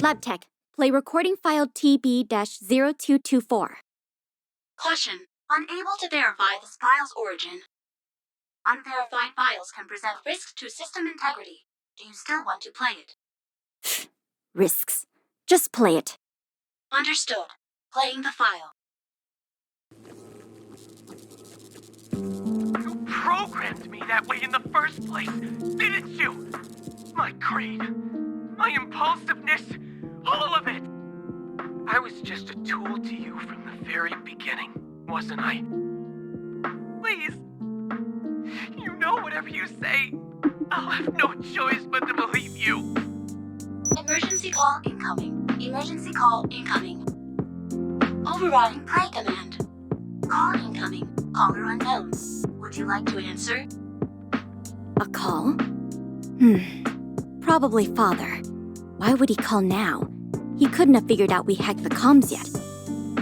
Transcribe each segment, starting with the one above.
Lab Tech, play recording file TB-0224. Caution, unable to verify this file's origin. Unverified files can present risks to system integrity. Do you still want to play it? Risks. Just play it. Understood. Playing the file. You programmed me that way in the first place, didn't you? My greed, my impulsiveness, all of it. I was just a tool to you from the very beginning, wasn't I? Please, you know whatever you say, I'll have no choice but to believe you. Emergency call incoming. Emergency call incoming. Overriding play command. Call incoming. Caller unknown. Would you like to answer? A call? Probably Father. Why would he call now? He couldn't have figured out we hacked the comms yet.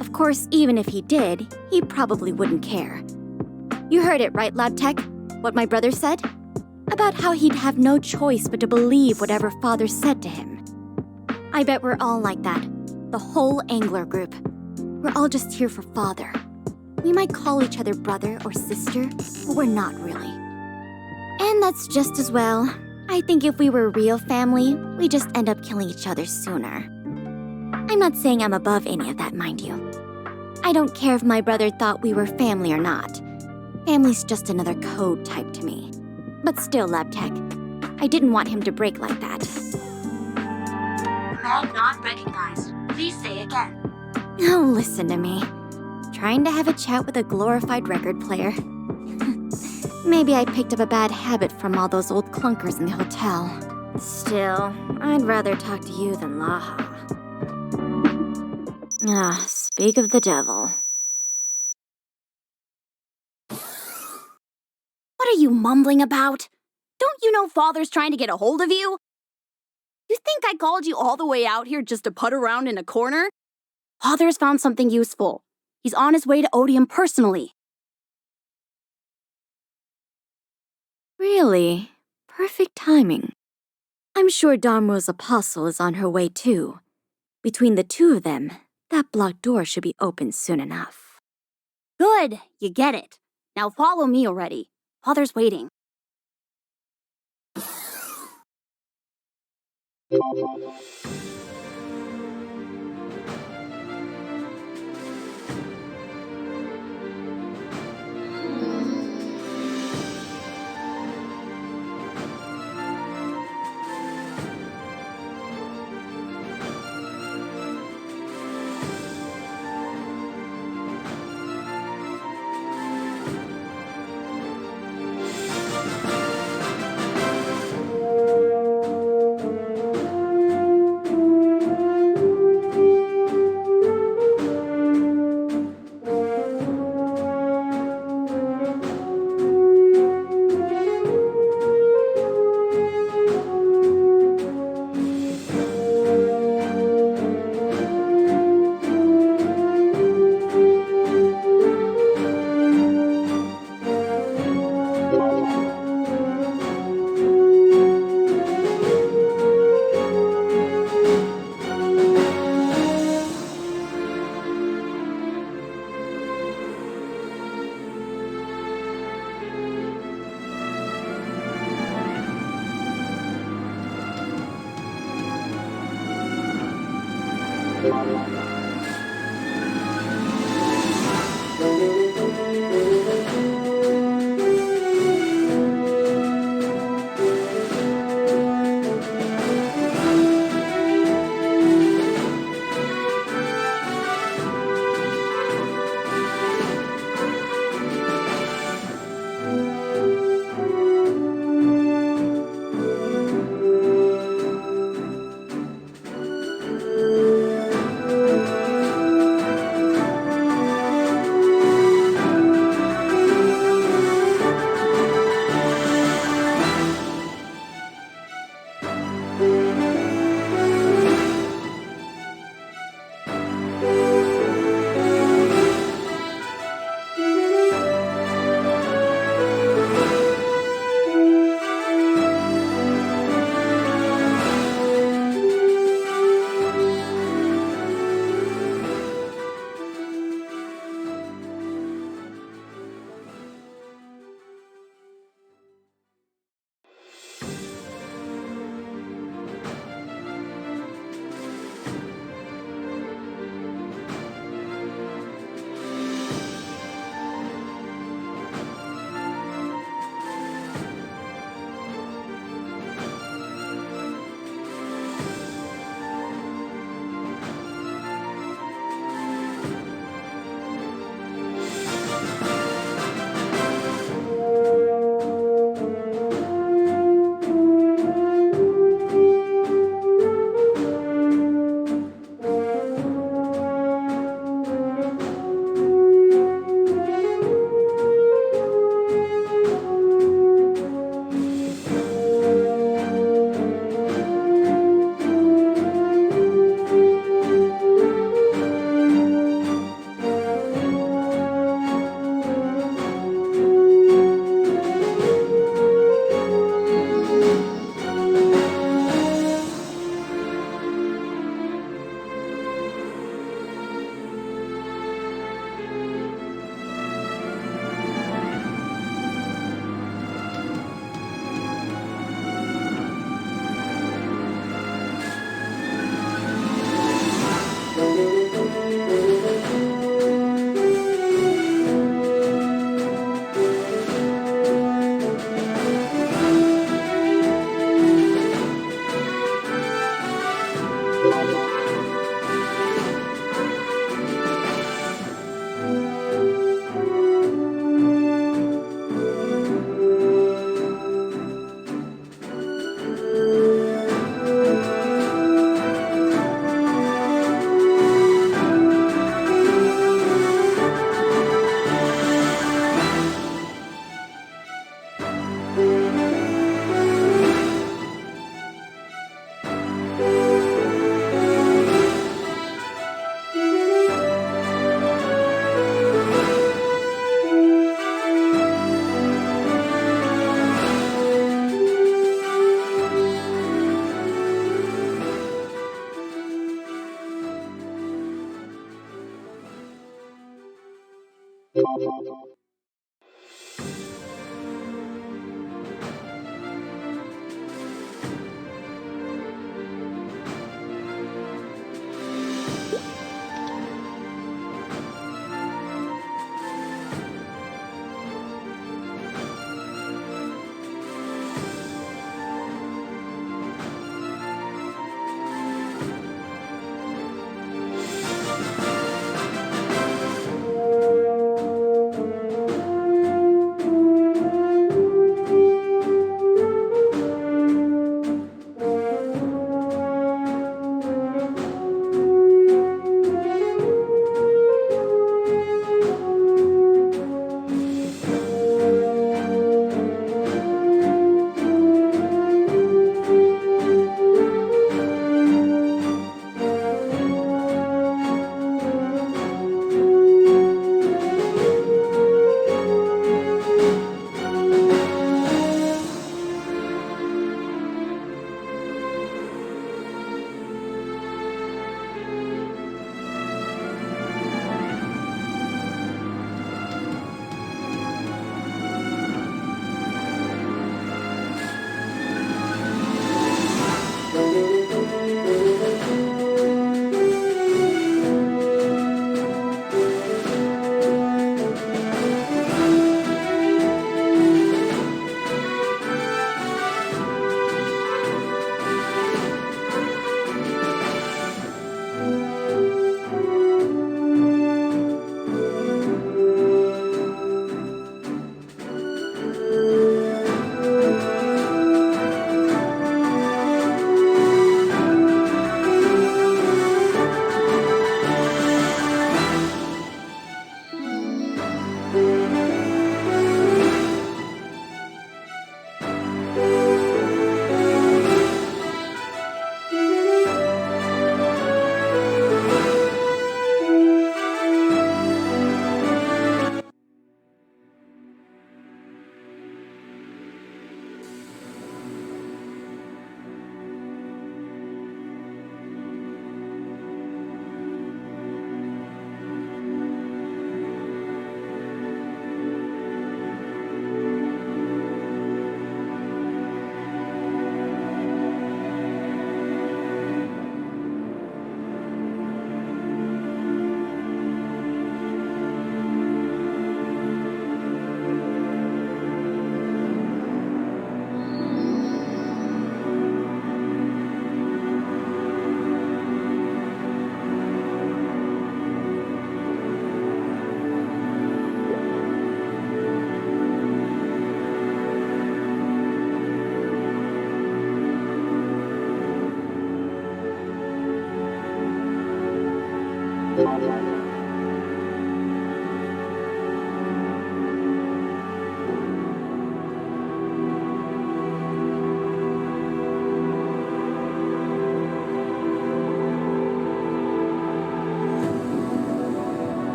Of course, even if he did, he probably wouldn't care. You heard it, right, Lab Tech? What my brother said? About how he'd have no choice but to believe whatever Father said to him. I bet we're all like that. The whole Angler group. We're all just here for Father. We might call each other brother or sister, but we're not really. And that's just as well. I think if we were a real family, we'd just end up killing each other sooner. I'm not saying I'm above any of that, mind you. I don't care if my brother thought we were family or not. Family's just another code type to me. But still, Lab Tech, I didn't want him to break like that. Command not recognized. Please say again. Oh, listen to me. Trying to have a chat with a glorified record player. Maybe I picked up a bad habit from all those old clunkers in the hotel. Still, I'd rather talk to you than Laha. Speak of the devil. What are you mumbling about? Don't you know Father's trying to get a hold of you? You think I called you all the way out here just to put around in a corner? Father's found something useful. He's on his way to Odium personally. Really? Perfect timing. I'm sure Darmro's apostle is on her way too. Between the two of them, that blocked door should be open soon enough. Good, you get it. Now follow me already. Father's waiting.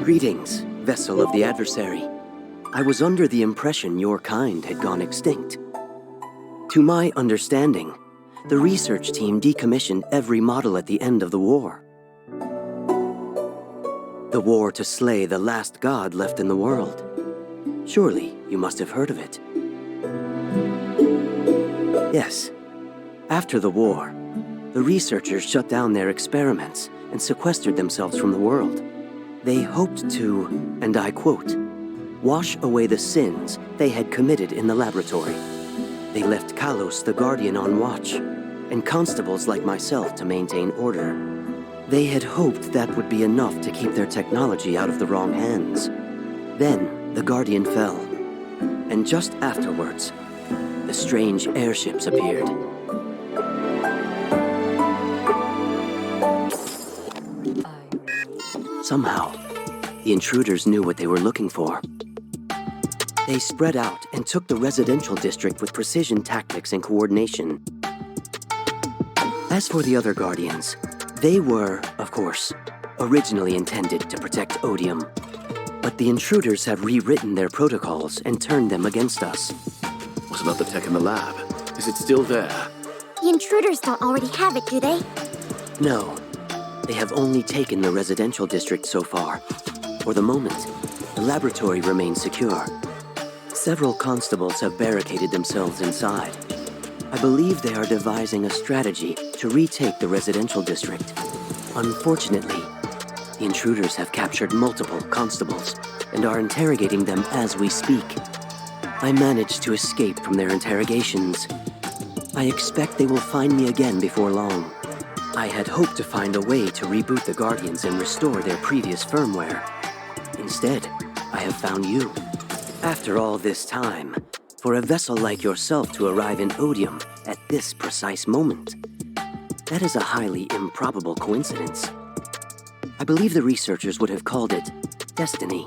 Greetings, vessel of the adversary. I was under the impression your kind had gone extinct. To my understanding, the research team decommissioned every model at the end of the war. The war to slay the last god left in the world. Surely you must have heard of it. Yes. After the war, the researchers shut down their experiments and sequestered themselves from the world. They hoped to, and I quote, wash away the sins they had committed in the laboratory. They left Kalos the Guardian on watch, and constables like myself to maintain order. They had hoped that would be enough to keep their technology out of the wrong hands. Then the Guardian fell, and just afterwards, the strange airships appeared. Somehow, the intruders knew what they were looking for. They spread out and took the residential district with precision tactics and coordination. As for the other Guardians, they were, of course, originally intended to protect Odium. But the intruders have rewritten their protocols and turned them against us. What about the tech in the lab? Is it still there? The intruders don't already have it, do they? No. They have only taken the residential district so far. For the moment, the laboratory remains secure. Several constables have barricaded themselves inside. I believe they are devising a strategy to retake the residential district. Unfortunately, the intruders have captured multiple constables and are interrogating them as we speak. I managed to escape from their interrogations. I expect they will find me again before long. I had hoped to find a way to reboot the Guardians and restore their previous firmware. Instead, I have found you. After all this time, for a vessel like yourself to arrive in Odium at this precise moment, that is a highly improbable coincidence. I believe the researchers would have called it destiny.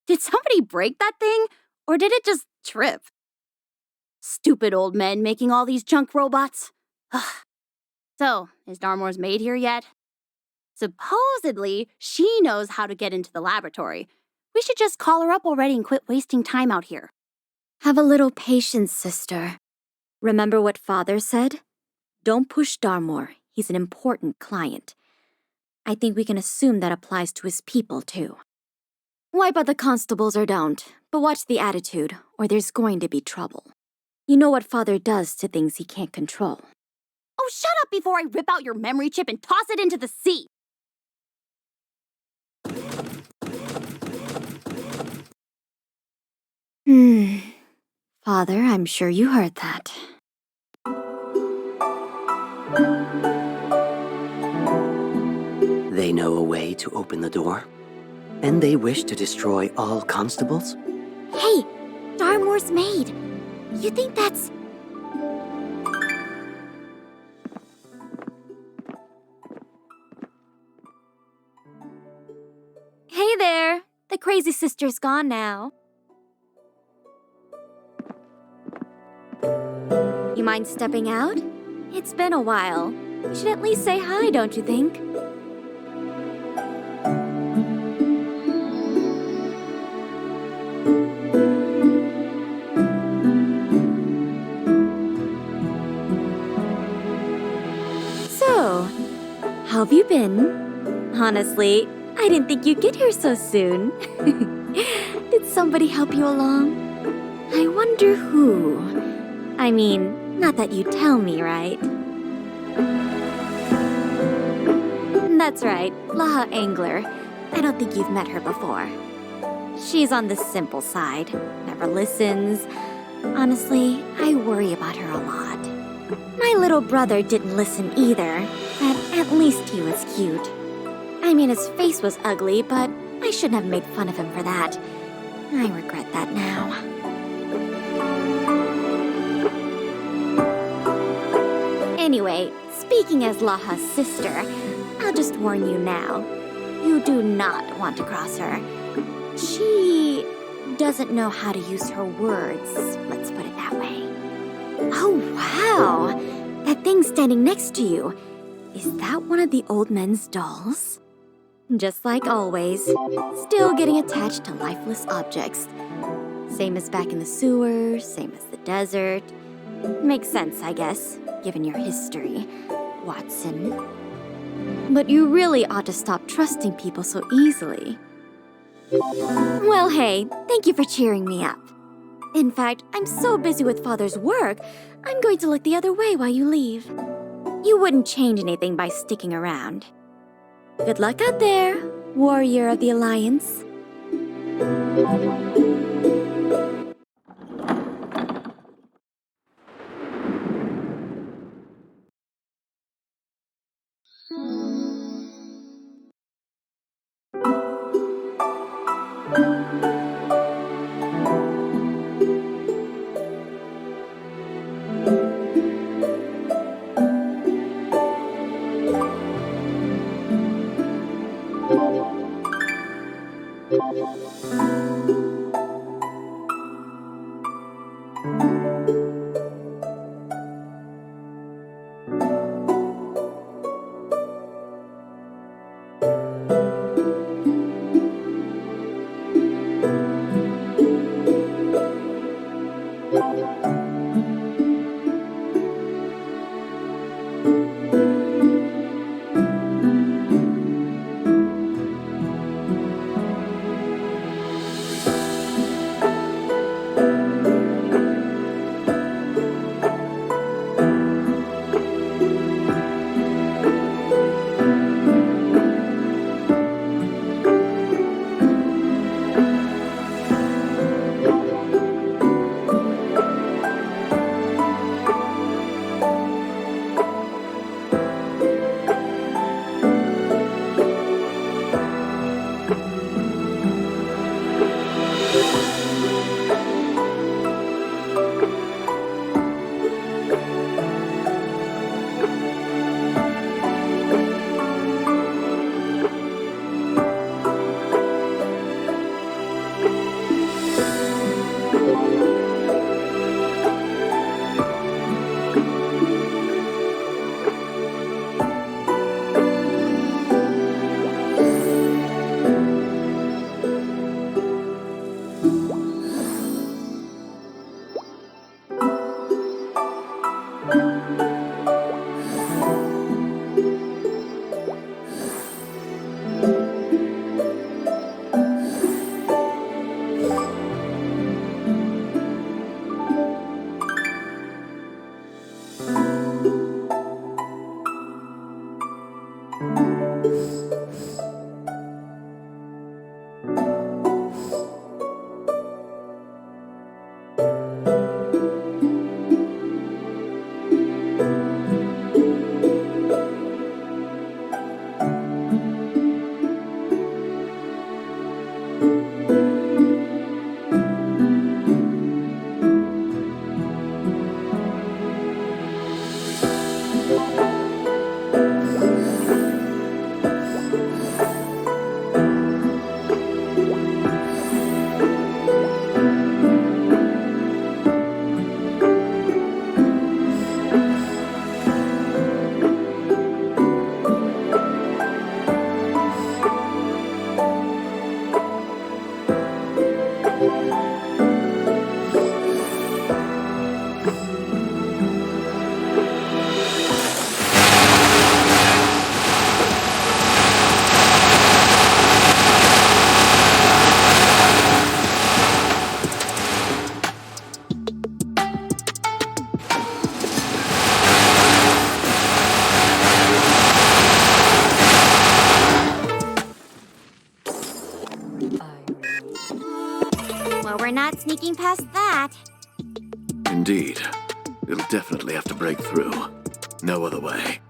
Did somebody break that thing? Or did it just trip? Stupid old men making all these junk robots. So, is Darmore's maid here yet? Supposedly, she knows how to get into the laboratory. We should just call her up already and quit wasting time out here. Have a little patience, sister. Remember what Father said? Don't push Darmore. He's an important client. I think we can assume that applies to his people, too. Wipe out the constables or don't, but watch the attitude, or there's going to be trouble. You know what Father does to things he can't control. Oh, shut up before I rip out your memory chip and toss it into the sea! Father, I'm sure you heard that. They know a way to open the door? And they wish to destroy all constables? Hey, Darmore's maid. You think that's... Hey there. The crazy sister's gone now. You mind stepping out? It's been a while. You should at least say hi, don't you think? So, how have you been? Honestly, I didn't think you'd get here so soon. Did somebody help you along? I wonder who. I mean, not that you'd tell me, right? That's right, Laha Angler. I don't think you've met her before. She's on the simple side, never listens. Honestly, I worry about her a lot. My little brother didn't listen either, but at least he was cute. I mean, his face was ugly, but I shouldn't have made fun of him for that. I regret that now. Anyway, speaking as Laha's sister, I'll just warn you now. You do not want to cross her. She doesn't know how to use her words, let's put it that way. Oh, wow! That thing standing next to you. Is that one of the old men's dolls? Just like always, still getting attached to lifeless objects. Same as back in the sewers, same as the desert. Makes sense, I guess, given your history, Watson. But you really ought to stop trusting people so easily. Well, hey, thank you for cheering me up. In fact, I'm so busy with Father's work, I'm going to look the other way while you leave. You wouldn't change anything by sticking around. Good luck out there, warrior of the Alliance. Well, we're not sneaking past that. Indeed. It'll definitely have to break through. No other way.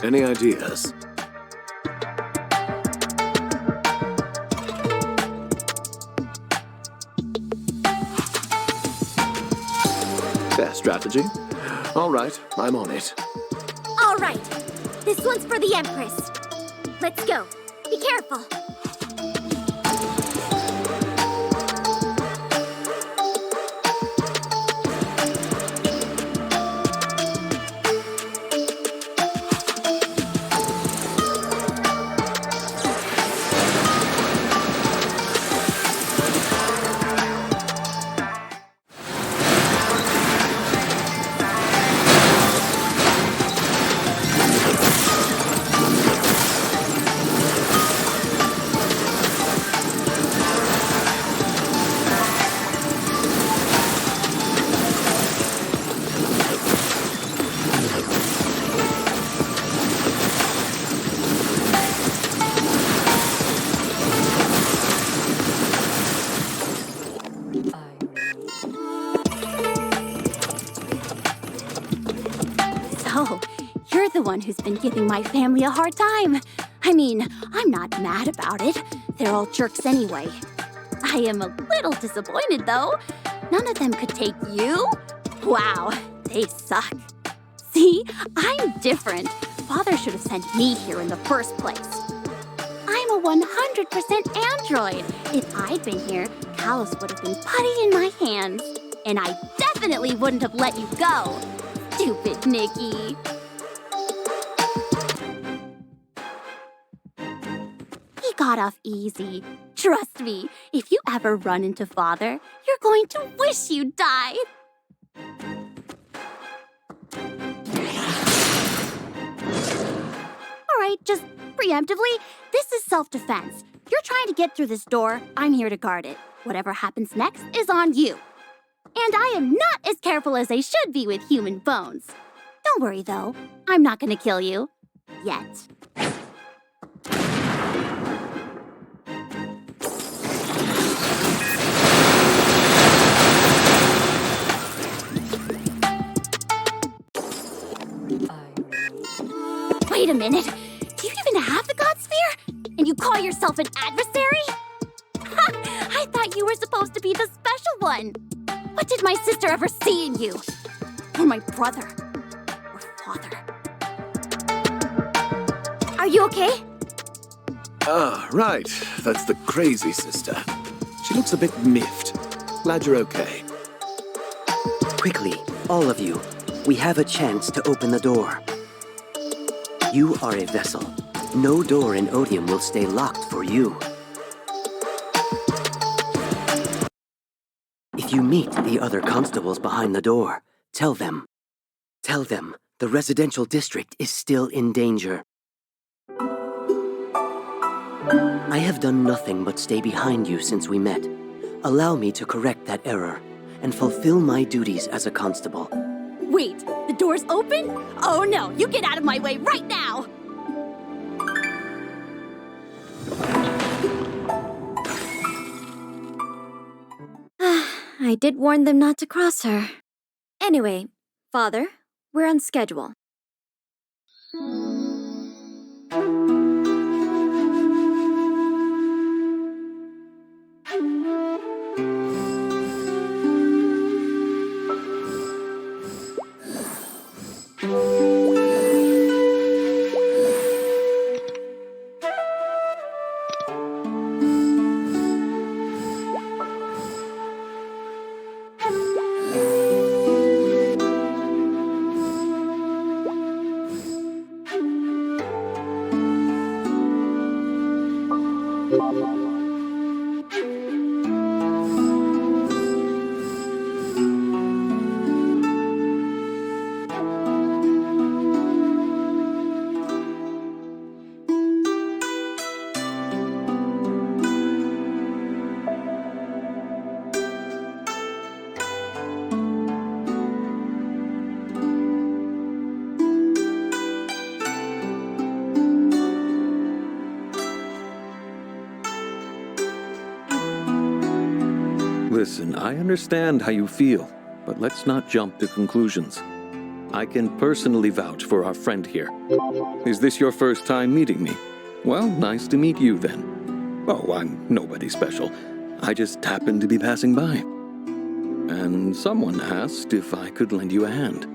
Any ideas? Fair strategy. All right, I'm on it. All right. This one's for the Empress. Let's go. Be careful. So, you're the one who's been giving my family a hard time. I mean, I'm not mad about it. They're all jerks anyway. I am a little disappointed, though. None of them could take you. Wow, they suck. See, I'm different. Father should have sent me here in the first place. I'm a 100% android. If I'd been here, Kalos would have been putty in my hands. And I definitely wouldn't have let you go. Stupid Nikki. He got off easy. Trust me, if you ever run into Father, you're going to wish you died. All right, just preemptively, this is self-defense. You're trying to get through this door, I'm here to guard it. Whatever happens next is on you. And I am not as careful as I should be with human bones. Don't worry, though. I'm not gonna kill you. Yet. Wait a minute. Do you even have the God Sphere? And you call yourself an adversary? Ha! I thought you were supposed to be the special one. What did my sister ever see in you? Or my brother? Or father? Are you okay? Ah, right. That's the crazy sister. She looks a bit miffed. Glad you're okay. Quickly, all of you. We have a chance to open the door. You are a vessel. No door in Odium will stay locked for you. If you meet the other constables behind the door, tell them the residential district is still in danger. I have done nothing but stay behind you since we met. Allow me to correct that error and fulfill my duties as a constable. Wait, the door's open? Oh no, you get out of my way right now! I did warn them not to cross her. Anyway, Father, we're on schedule. Listen, I understand how you feel, but let's not jump to conclusions. I can personally vouch for our friend here. Is this your first time meeting me? Well, nice to meet you then. Oh, I'm nobody special. I just happened to be passing by. And someone asked if I could lend you a hand.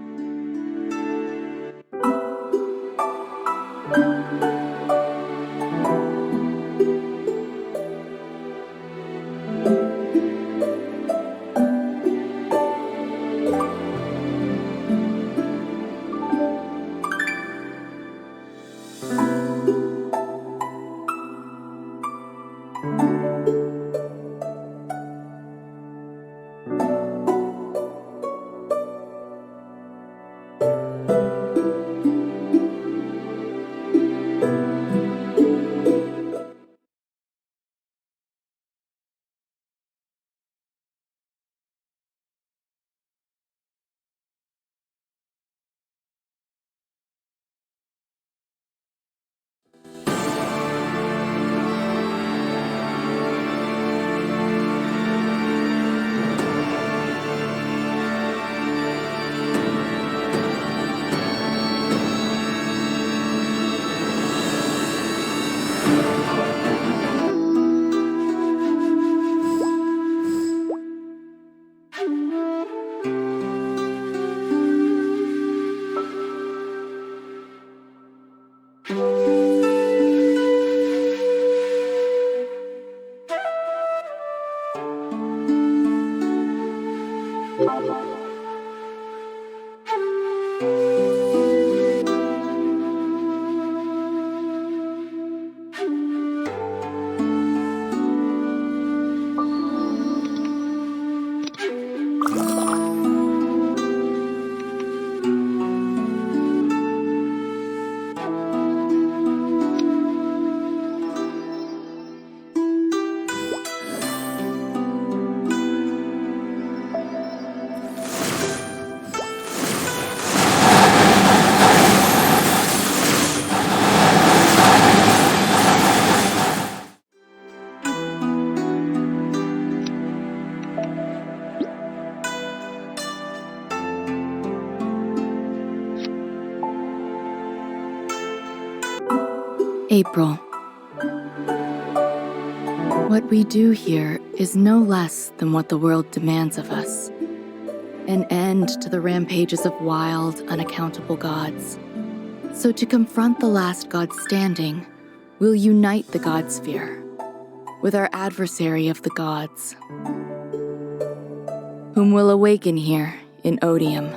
April. What we do here is no less than what the world demands of us. An end to the rampages of wild, unaccountable gods. So to confront the last god standing, we'll unite the God Sphere with our adversary of the gods, whom we'll awaken here in Odium.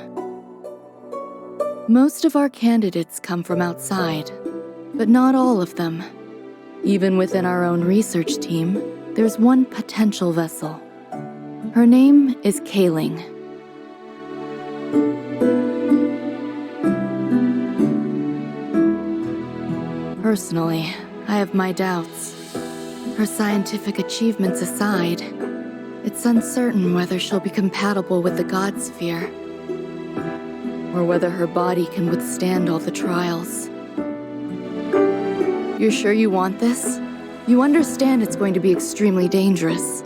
Most of our candidates come from outside, but not all of them. Even within our own research team, there's one potential vessel. Her name is Kaling. Personally, I have my doubts. Her scientific achievements aside, it's uncertain whether she'll be compatible with the God Sphere. or whether her body can withstand all the trials. You're sure you want this? You understand it's going to be extremely dangerous.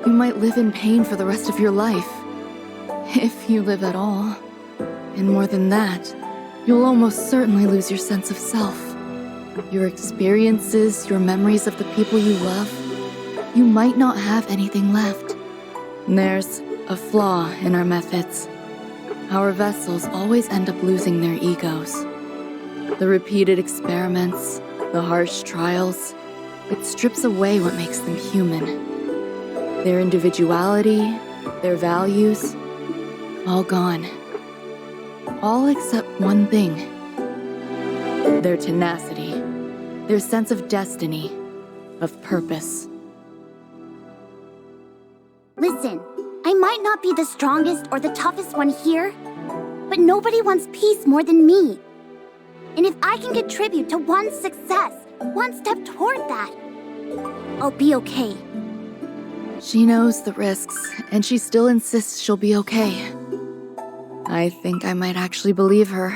You might live in pain for the rest of your life. If you live at all. And more than that, you'll almost certainly lose your sense of self. Your experiences, your memories of the people you love. You might not have anything left. There's a flaw in our methods. Our vessels always end up losing their egos. The repeated experiments, the harsh trials, it strips away what makes them human. Their individuality, their values, all gone. All except one thing. Their tenacity, their sense of destiny, of purpose. Listen, I might not be the strongest or the toughest one here, but nobody wants peace more than me. And if I can contribute to one success, one step toward that, I'll be okay. She knows the risks, and she still insists she'll be okay. I think I might actually believe her.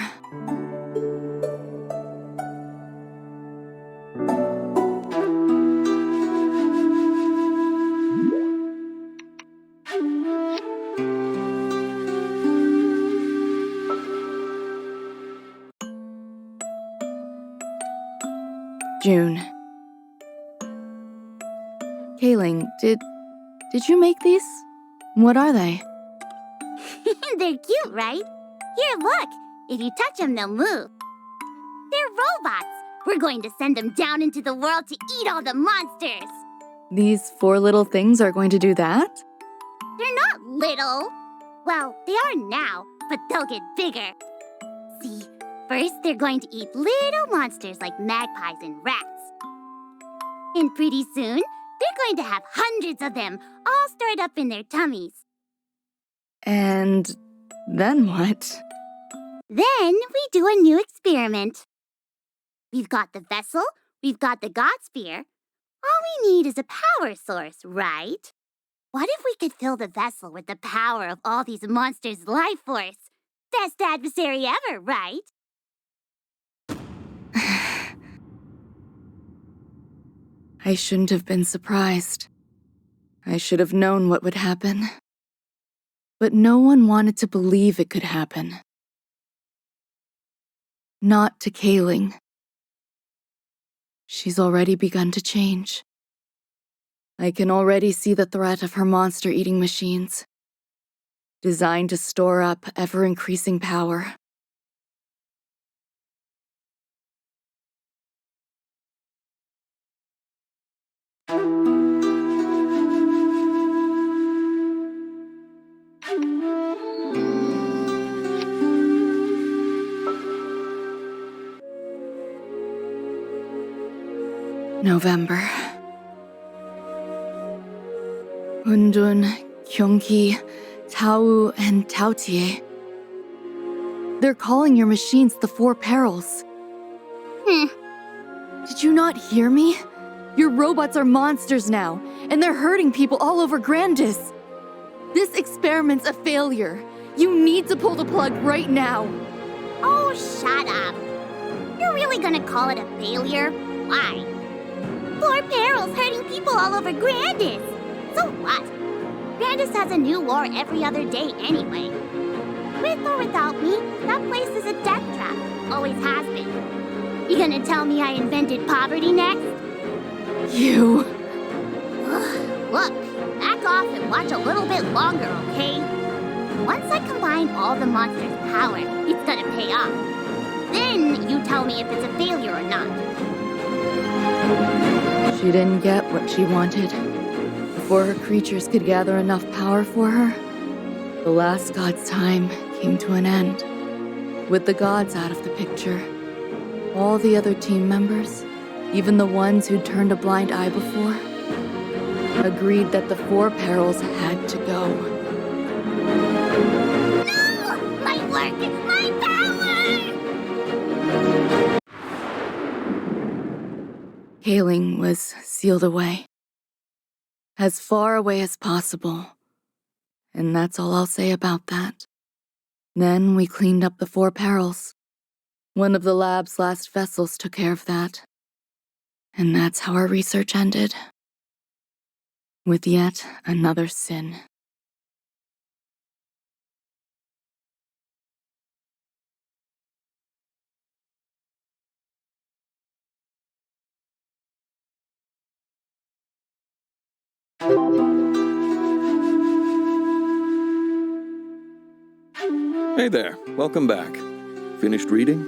June. Kayling, did you make these? What are they? They're cute, right? Here, look. If you touch them, they'll move. They're robots. We're going to send them down into the world to eat all the monsters. These 4 little things are going to do that? They're not little. Well, they are now, but they'll get bigger. See, first they're going to eat little monsters like magpies and rats. And pretty soon, they're going to have hundreds of them, all stored up in their tummies. And then what? Then we do a new experiment. We've got the vessel, we've got the God Sphere. All we need is a power source, right? What if we could fill the vessel with the power of all these monsters' life force? Best adversary ever, right? I shouldn't have been surprised. I should have known what would happen. But no one wanted to believe it could happen. Not to Kayling. She's already begun to change. I can already see the threat of her monster-eating machines, designed to store up ever-increasing power. November. Undun, Kyungki, Tau, and Taotie. They're calling your machines the 4 Perils. Did you not hear me? Your robots are monsters now, and they're hurting people all over Grandis. This experiment's a failure. You need to pull the plug right now. Oh, shut up. You're really gonna call it a failure? Why? 4 Perils hurting people all over Grandis. So what? Grandis has a new war every other day anyway. With or without me, that place is a death trap. Always has been. You gonna tell me I invented poverty next? You... Look, back off and watch a little bit longer, okay? Once I combine all the monsters' power, it's gonna pay off. Then you tell me if it's a failure or not. She didn't get what she wanted. Before her creatures could gather enough power for her, the last god's time came to an end. With the gods out of the picture, all the other team members, even the ones who'd turned a blind eye before, agreed that the 4 Perils had to go. No! My work! My power! Kayling was sealed away. As far away as possible. And that's all I'll say about that. Then we cleaned up the 4 perils. One of the lab's last vessels took care of that. And that's how our research ended. With yet another sin. Hey there, welcome back. Finished reading?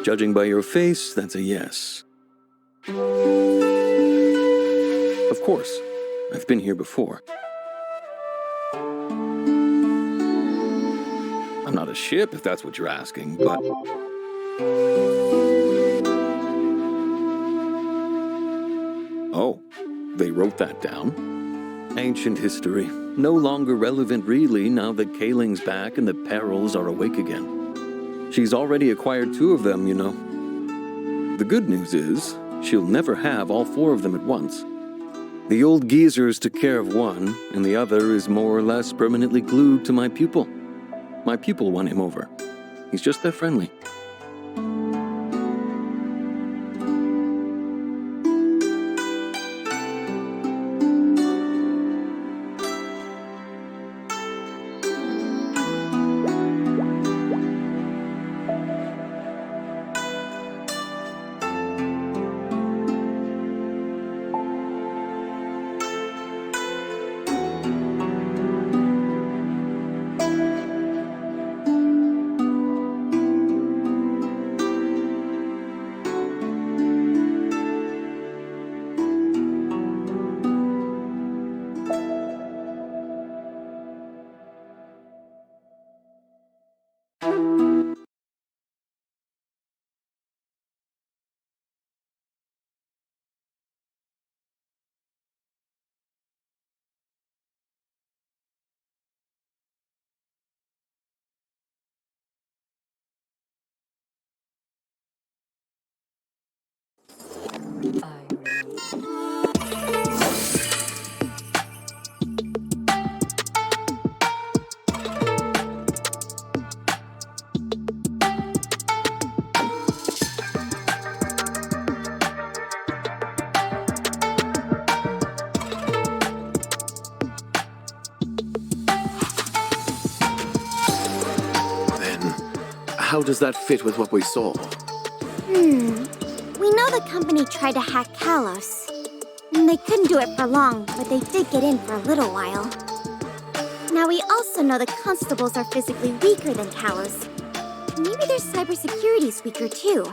Judging by your face, that's a yes. Of course, I've been here before. I'm not a ship, if that's what you're asking, but... Oh, they wrote that down? Ancient history. No longer relevant really now that Kaling's back and the perils are awake again. She's already acquired 2 of them, you know. The good news is, she'll never have all 4 of them at once. The old geezers took care of one, and the other is more or less permanently glued to my pupil. My pupil won him over. He's just that friendly. How does that fit with what we saw? We know the company tried to hack Kalos. And they couldn't do it for long, but they did get in for a little while. Now we also know the constables are physically weaker than Kalos. Maybe their cybersecurity's weaker too.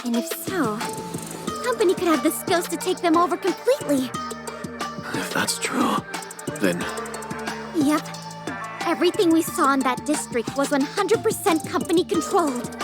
And if so, the company could have the skills to take them over completely. If that's true, then... Yep. Everything we saw in that district was 100% company controlled.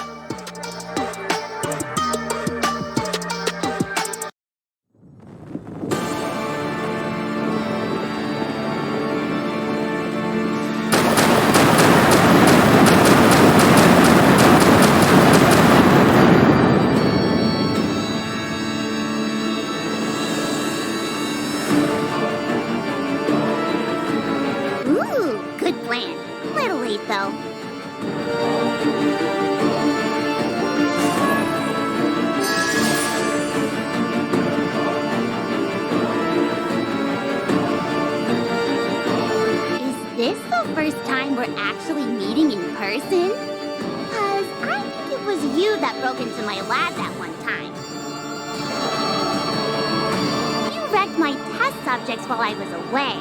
While I was away.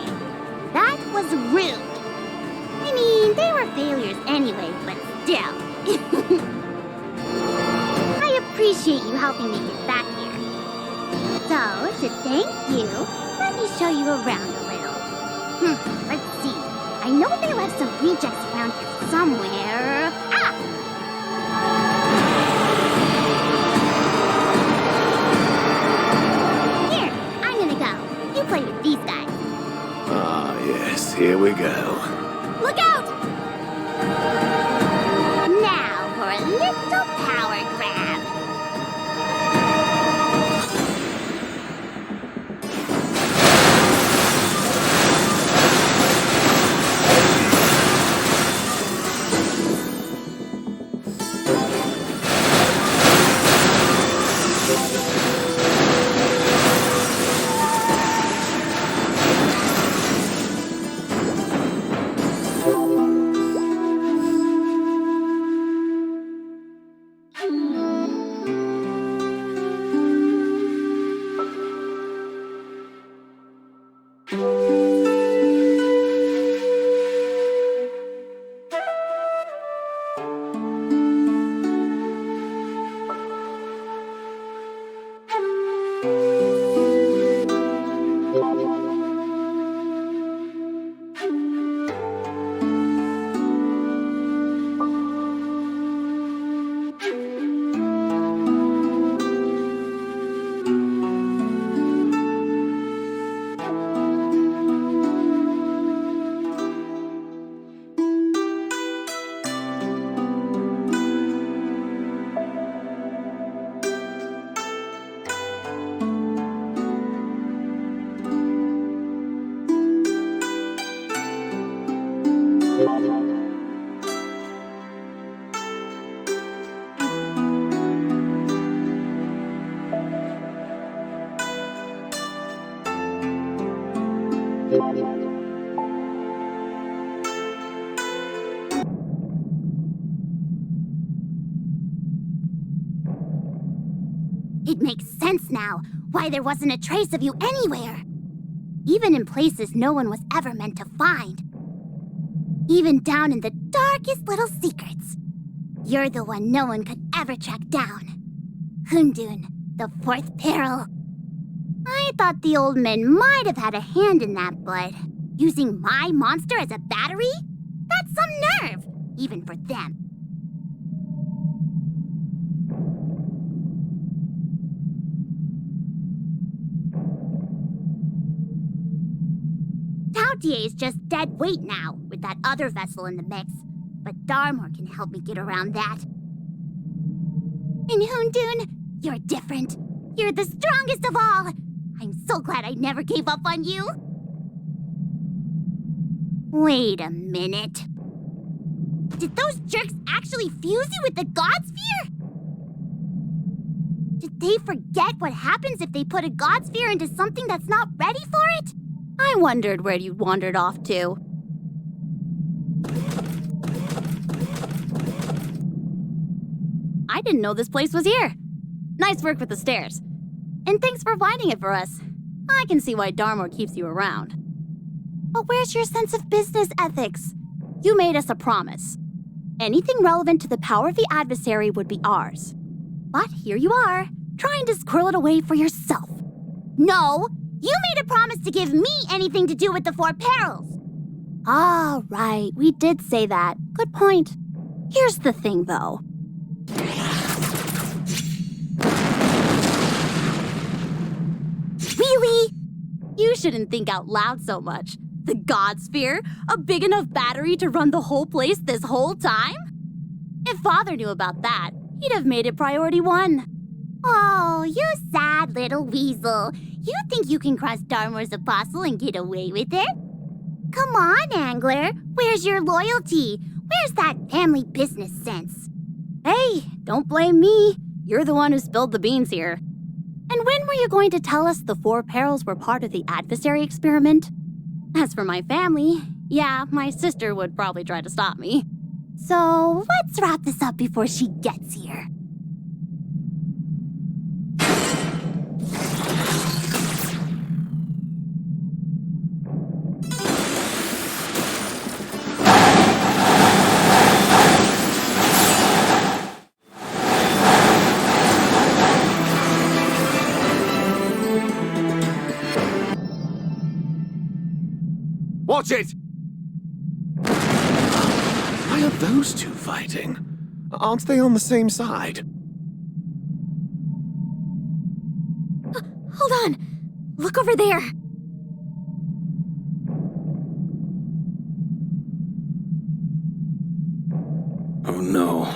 That was rude. I mean, they were failures anyway, but still. I appreciate you helping me get back here. So, to thank you, let me show you around a little. Let's see. I know they left some rejects around here somewhere. Ah! Here, I'm gonna go. You play with these guys. Ah, yes, here we go. Look out! Now for a little power grab. It makes sense now why there wasn't a trace of you anywhere. Even in places no one was ever meant to find. Even down in the darkest little secrets. You're the one no one could ever track down. Hundun, the fourth peril. I thought the old men might have had a hand in that, but using my monster as a battery? That's some nerve, even for them. Tautier is just dead weight now, with that other vessel in the mix. But Darmor can help me get around that. And Hundun, you're different. You're the strongest of all. I'm so glad I never gave up on you. Wait a minute. Did those jerks actually fuse you with the God Sphere? Did they forget what happens if they put a God Sphere into something that's not ready for it? I wondered where you wandered off to. I didn't know this place was here. Nice work with the stairs. And thanks for finding it for us. I can see why Darmor keeps you around. But where's your sense of business ethics? You made us a promise. Anything relevant to the power of the adversary would be ours. But here you are, trying to squirrel it away for yourself. No! You made a promise to give me anything to do with the Four Perils! Ah, right, we did say that. Good point. Here's the thing, though. Really? You shouldn't think out loud so much. The God Sphere? A big enough battery to run the whole place this whole time? If Father knew about that, he'd have made it priority 1. Oh, you sad little weasel. You think you can cross Darmor's apostle and get away with it? Come on, Angler. Where's your loyalty? Where's that family business sense? Hey, don't blame me. You're the one who spilled the beans here. And when were you going to tell us the Four Perils were part of the adversary experiment? As for my family, yeah, my sister would probably try to stop me. So, let's wrap this up before she gets here. Watch it! Why are those two fighting? Aren't they on the same side? Hold on! Look over there! Oh no.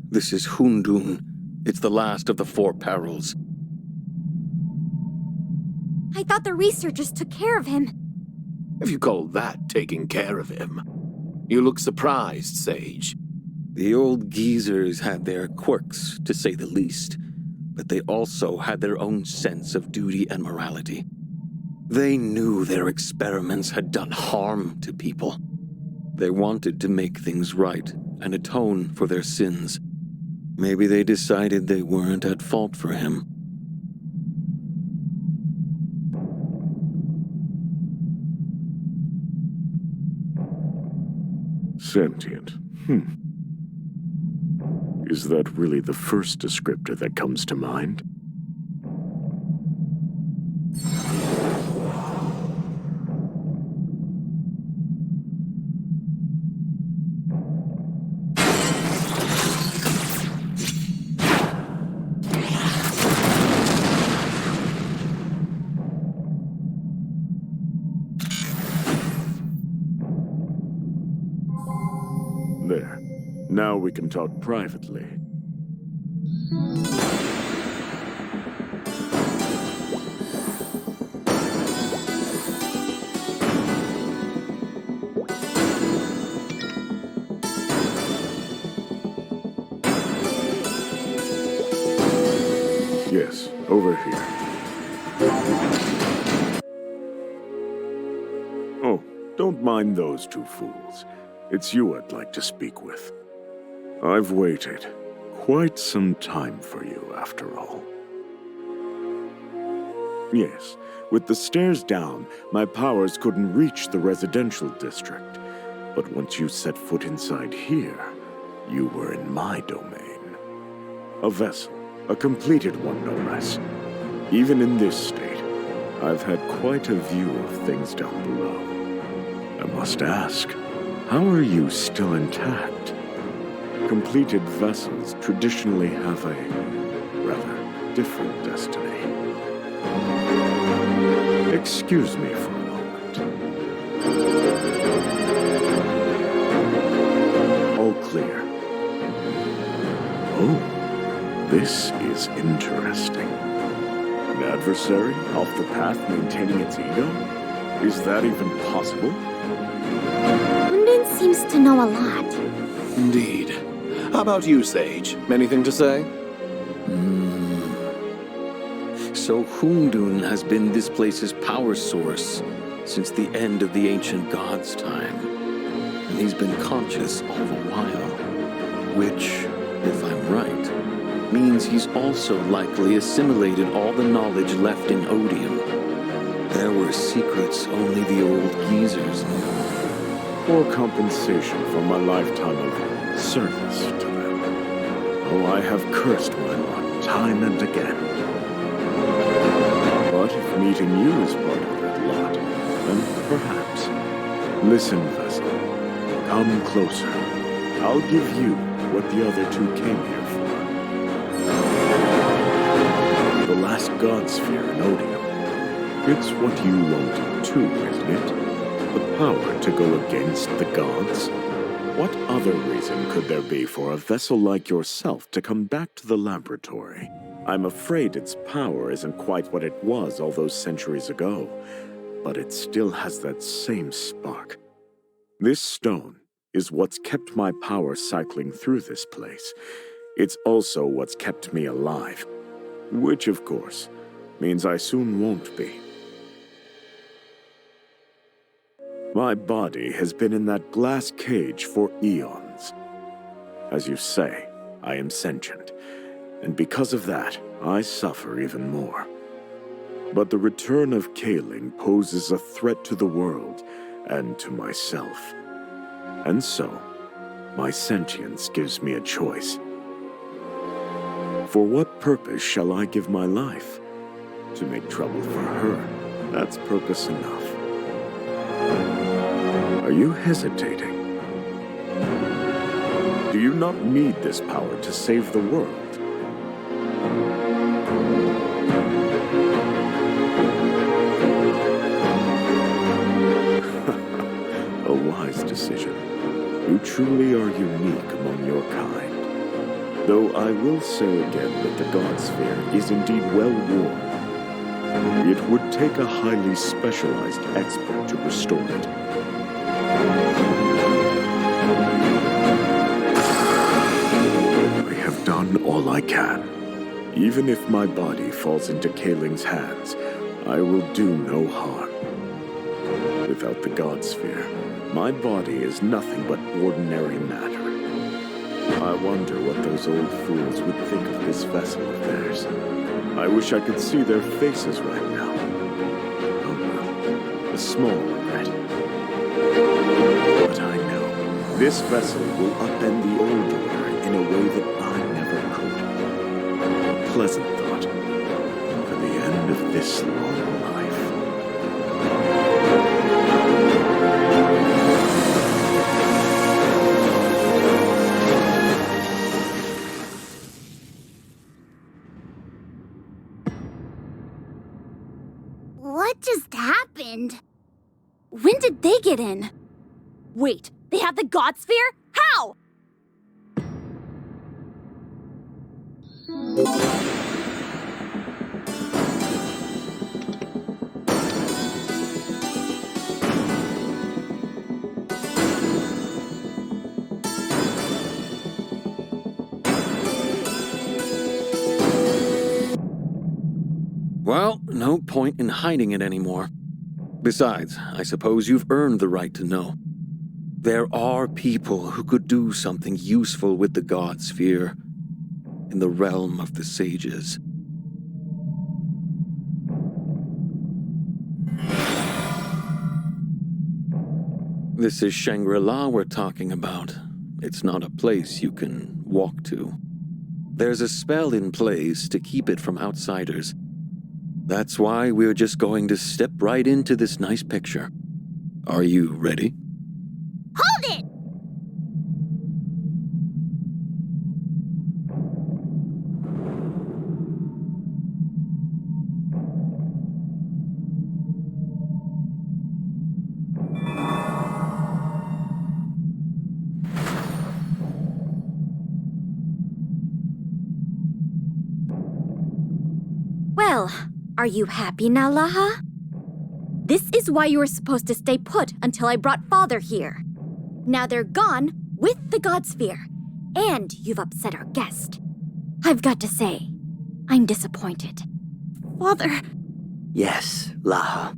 This is Hundun. It's the last of the Four Perils. I thought the researchers took care of him. If you call that taking care of him. You look surprised, Sage. The old geezers had their quirks, to say the least, but they also had their own sense of duty and morality. They knew their experiments had done harm to people. They wanted to make things right and atone for their sins. Maybe they decided they weren't at fault for him. Sentient. Is that really the first descriptor that comes to mind? There. Now we can talk privately. Yes, over here. Oh, don't mind those two fools. It's you I'd like to speak with. I've waited quite some time for you, after all. Yes, with the stairs down, my powers couldn't reach the residential district. But once you set foot inside here, you were in my domain. A vessel, a completed one no less. Even in this state, I've had quite a view of things down below. I must ask, how are you still intact? Completed vessels traditionally have a rather different destiny. Excuse me for a moment. All clear. Oh, this is interesting. An adversary off the path maintaining its ego? Is that even possible? Seems to know a lot. Indeed. How about you, Sage? Anything to say? So Hundun has been this place's power source since the end of the ancient god's time. And he's been conscious all the while. Which, if I'm right, means he's also likely assimilated all the knowledge left in Odium. There were secrets only the old geezers knew. For compensation for my lifetime of service to them. Oh, I have cursed my lot time and again. But if meeting you is part of that lot, then perhaps. Listen, Vessel. Come closer. I'll give you what the other two came here for. The last god sphere in Odium. It's what you wanted too, isn't it? The power to go against the gods? What other reason could there be for a vessel like yourself to come back to the laboratory? I'm afraid its power isn't quite what it was all those centuries ago, but it still has that same spark. This stone is what's kept my power cycling through this place. It's also what's kept me alive, which, of course, means I soon won't be. My body has been in that glass cage for eons. As you say, I am sentient, and because of that, I suffer even more. But the return of Kaling poses a threat to the world and to myself. And so, my sentience gives me a choice. For what purpose shall I give my life? To make trouble for her, that's purpose enough. Are you hesitating? Do you not need this power to save the world? A wise decision. You truly are unique among your kind. Though I will say again that the God Sphere is indeed well worn. It would take a highly specialized expert to restore it. I have done all I can. Even if my body falls into Kaling's hands, I will do no harm. Without the God Sphere, my body is nothing but ordinary matter. I wonder what those old fools would think of this vessel of theirs. I wish I could see their faces right now. Oh well, a small regret. But I know this vessel will upend the old order in a way that I never could. A pleasant thought for the end of this long life. What just happened? When did they get in? Wait, they have the God Sphere? How? Well, no point in hiding it anymore. Besides, I suppose you've earned the right to know. There are people who could do something useful with the God Sphere in the realm of the sages. This is Shangri-La we're talking about. It's not a place you can walk to. There's a spell in place to keep it from outsiders. That's why we're just going to step right into this nice picture. Are you ready? Hold it! Well, are you happy now, Laha? This is why you were supposed to stay put until I brought Father here. Now they're gone with the God Sphere, and you've upset our guest. I've got to say, I'm disappointed. Father... Yes, Laha.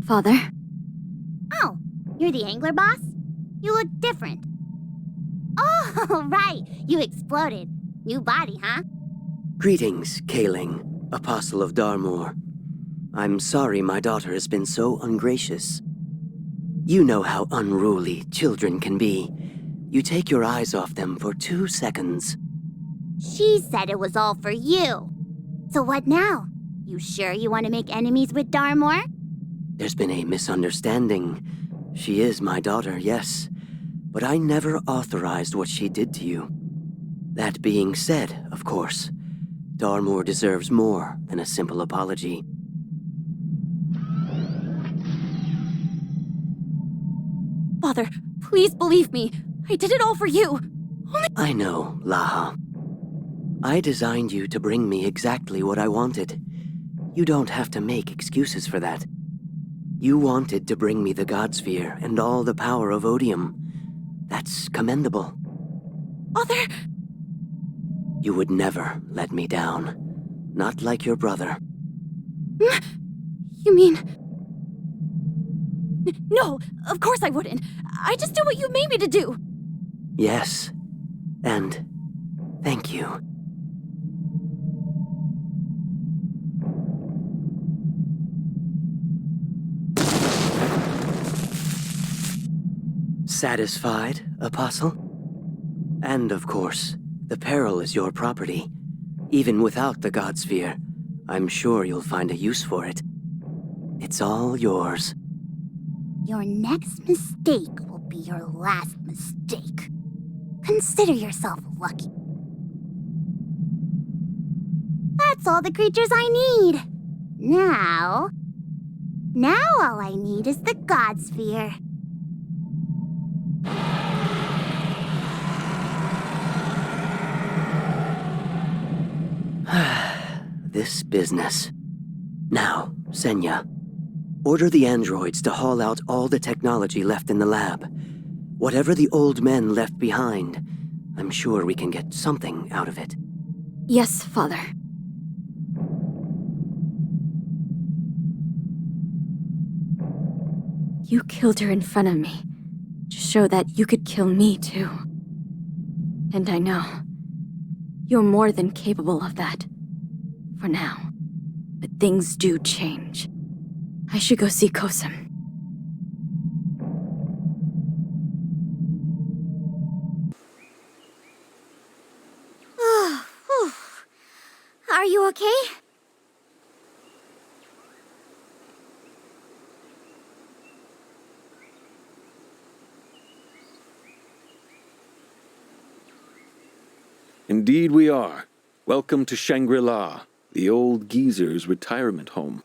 Father? Oh, you're the angler boss? You look different. Oh, right, you exploded. New body, huh? Greetings, Kaling, Apostle of Darmor. I'm sorry my daughter has been so ungracious. You know how unruly children can be. You take your eyes off them for 2 seconds. She said it was all for you. So what now? You sure you want to make enemies with Darmor? There's been a misunderstanding. She is my daughter, yes. But I never authorized what she did to you. That being said, of course, Darmor deserves more than a simple apology. Father, please believe me. I did it all for you. I know, Laha. I designed you to bring me exactly what I wanted. You don't have to make excuses for that. You wanted to bring me the God Sphere and all the power of Odium. That's commendable. Father... You would never let me down. Not like your brother. You mean... No, of course I wouldn't. I just do what you made me to do. Yes. And thank you. Satisfied, Apostle? And of course, the peril is your property. Even without the God Sphere, I'm sure you'll find a use for it. It's all yours. Your next mistake will be your last mistake. Consider yourself lucky. That's all the creatures I need. Now all I need is the God Sphere. This business. Now, Senya, order the androids to haul out all the technology left in the lab. Whatever the old men left behind, I'm sure we can get something out of it. Yes, Father. You killed her in front of me, to show that you could kill me too. And I know, you're more than capable of that. For now. But things do change. I should go see Kosum. Are you okay? Indeed we are. Welcome to Shangri-La, the old geezer's retirement home.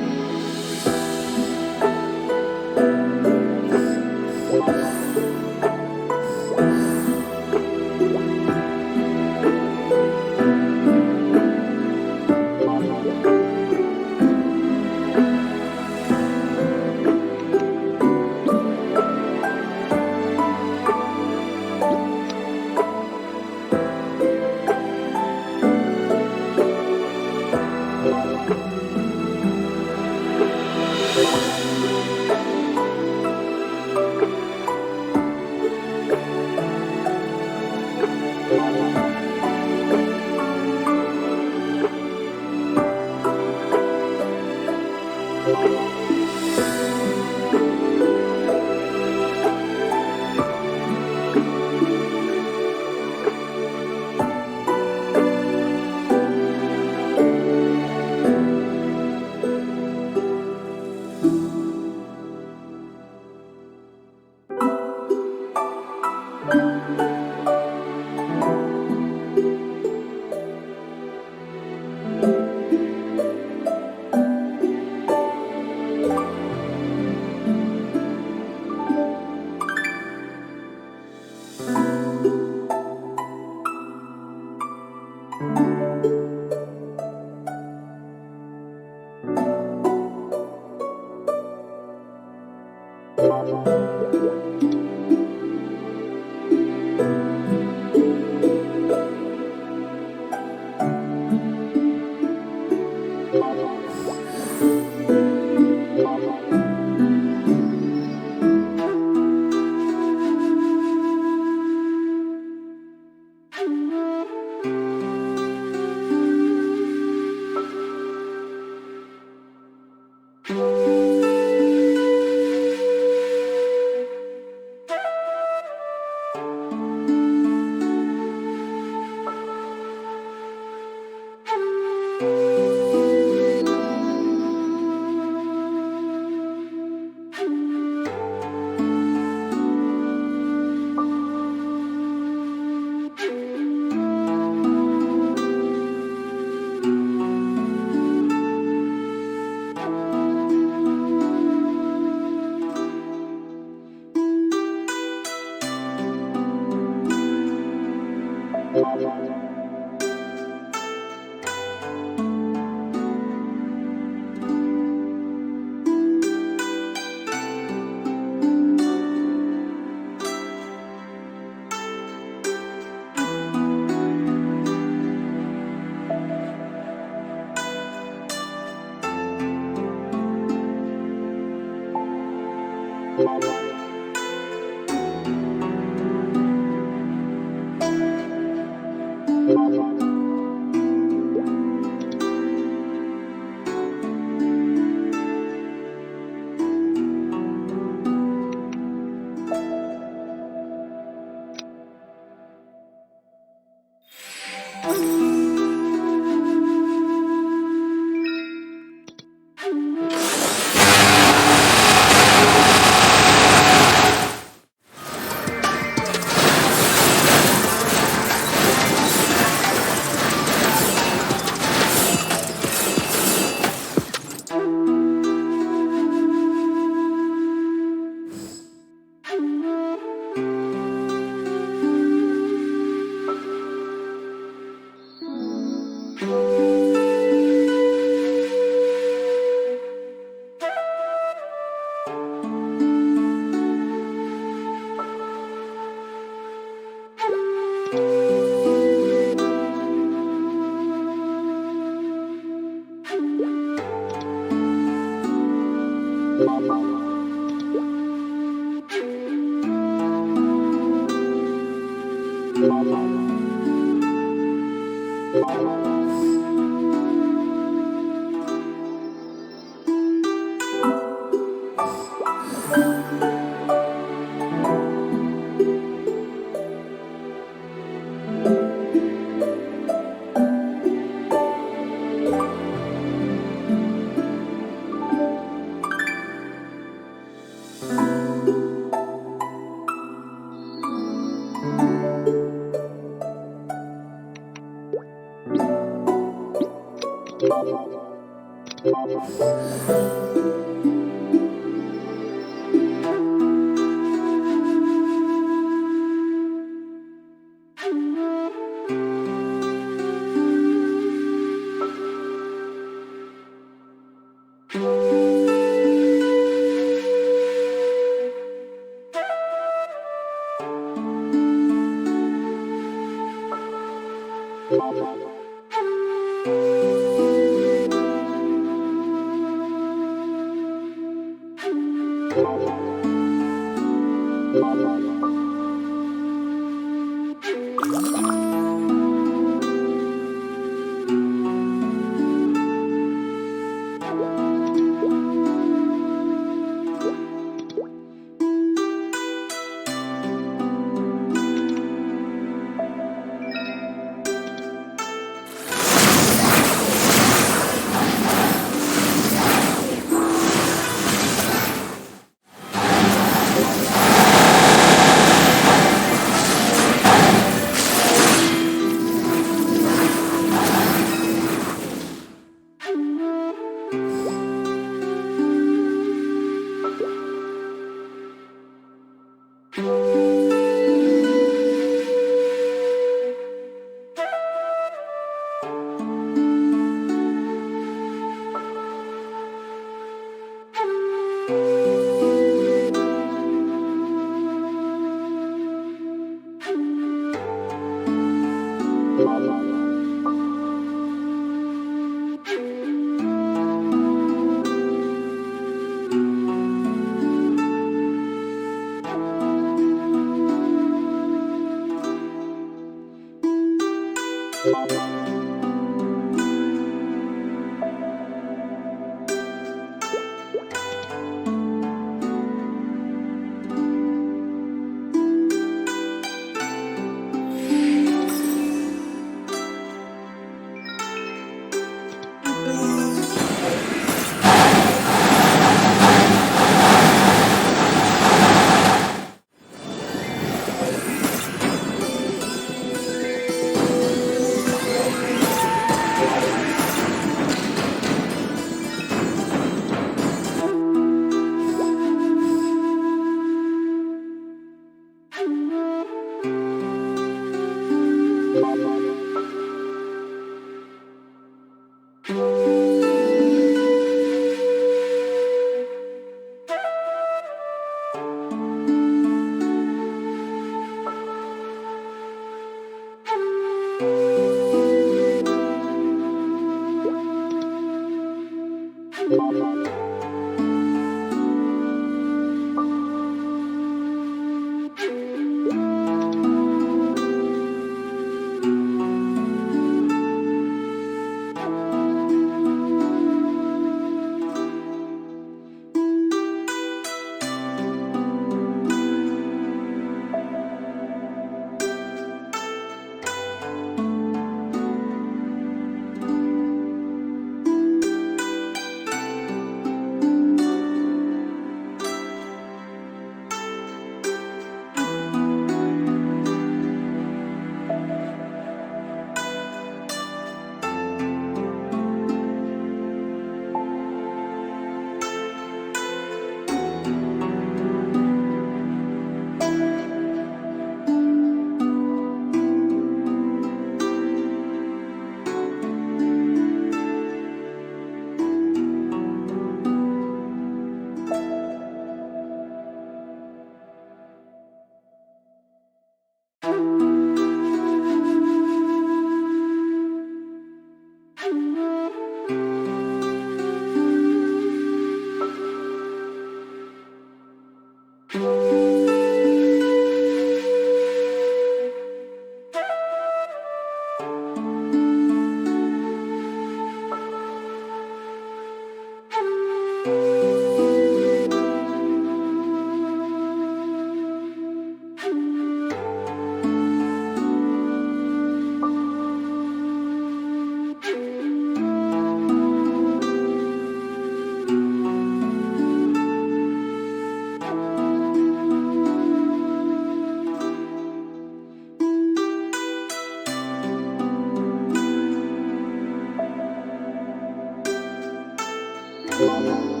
you.